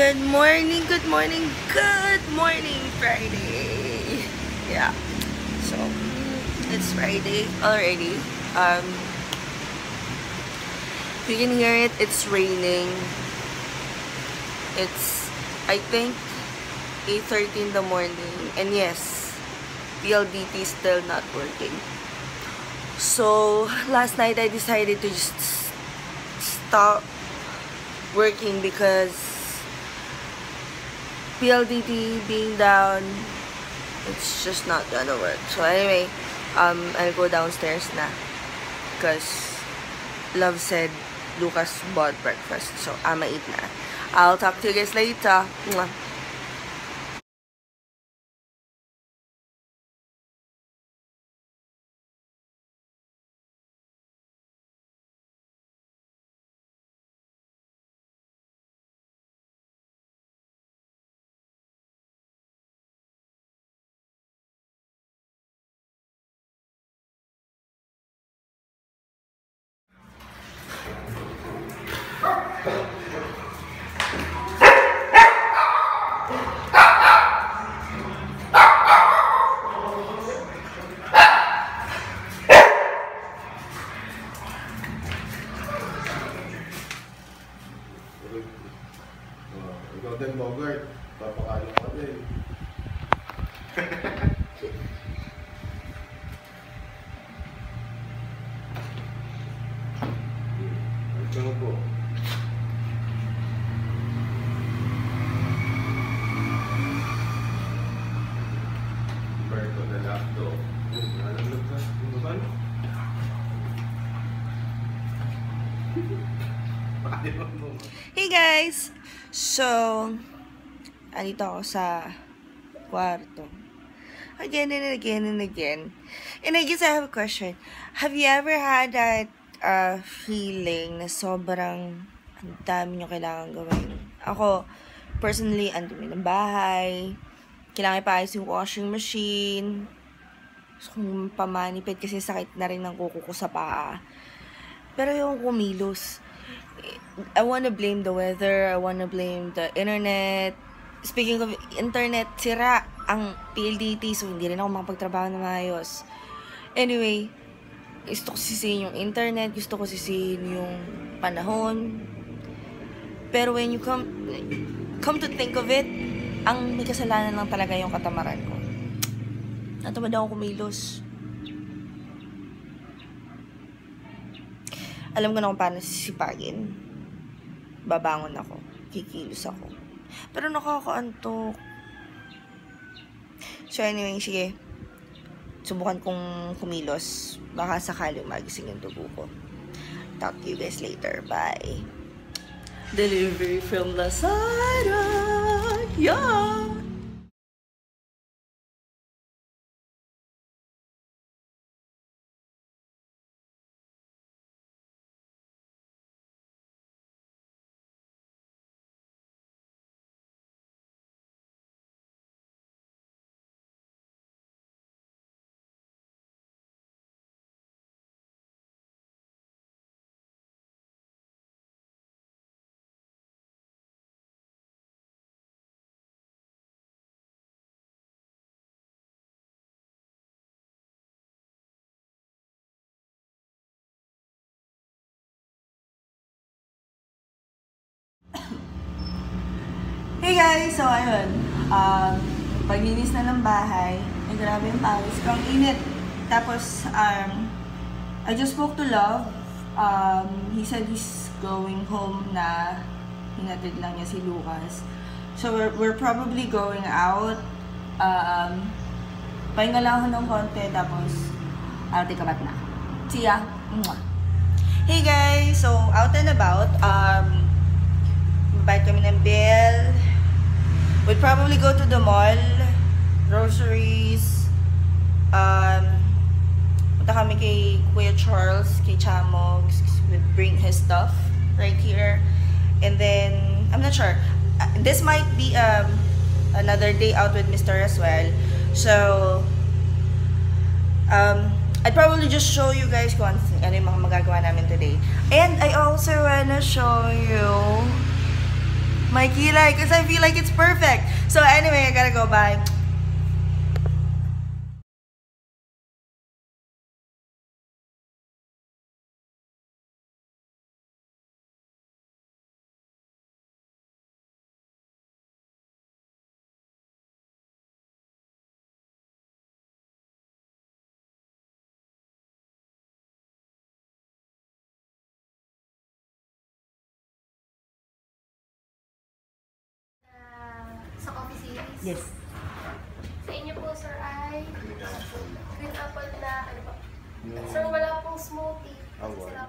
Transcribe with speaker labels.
Speaker 1: Good morning, good morning, good morning, Friday. Yeah, so it's Friday already. You can hear it, it's raining. It's, I think, 8:30 in the morning. And yes, PLDT is still not working. So, last night I decided to just stop working because PLDT being down, it's just not gonna work. So anyway, I'll go downstairs na because Love said Lucas bought breakfast, so I'ma eat na. I'll talk to you guys later. Mwah.
Speaker 2: Ikaw din, Bogart. Papakain ka din. Ito na po. Berto na lapto. Nalaglag ka. Ano ba?
Speaker 1: Hey guys! So, andito ako sa kwarto. Again and again and again. And I guess I have a question. Have you ever had that feeling na sobrang ang dami nyo kailangan gawin? Ako, personally, ang dumi ng bahay. Kailangan ipaayos yung washing machine. So, kung pamanipid kasi sakit na rin ng kuko ko sa paa. Pero yung kumilos, I wanna blame the weather, I wanna blame the internet. Speaking of internet, sira ang PLDT, so hindi rin ako makapagtrabaho na maayos. Anyway, gusto ko sisihin yung internet, gusto ko sisihin yung panahon. Pero when you come to think of it, ang may kasalanan lang talaga yung katamaran ko. Natamad ako kumilos. Alam ko na kung paano sisipagin. Babangon ako. Kikilos ako. Pero nakakaantok. So anyway, sige. Subukan kong kumilos. Baka sakali magising yung dugo ko. Talk to you guys later. Bye. Delivery from Lazada. Yeah! Hey guys! So ayun, paglinis na ng bahay, ay grabe yung pawis ko, ang init. Tapos, I just spoke to Love. He said he's going home na hinatid lang niya si Lucas. So we're probably going out. Pahinga lang ako ng konti, tapos I'll take a bath na. See ya! Mwah. Hey guys! So, out and about. Bayad kami ng bill. We'd probably go to the mall, groceries. Punta kami kay Kuya Charles, kay Chamo. We'd bring his stuff right here. And then, I'm not sure. This might be another day out with Mr. as well. So, I'd probably just show you guys kung ano yung mga magagawa namin today. And I also wanna show you my kilay because I feel like it's perfect. So anyway, I gotta go. Bye.
Speaker 3: Sa coffee series?
Speaker 1: Yes.
Speaker 3: Sa inyo po, sir, ay green apple na, ano pa? Sir, wala pong smoothie.
Speaker 2: Ah,
Speaker 3: Kasi
Speaker 2: wala.
Speaker 3: sila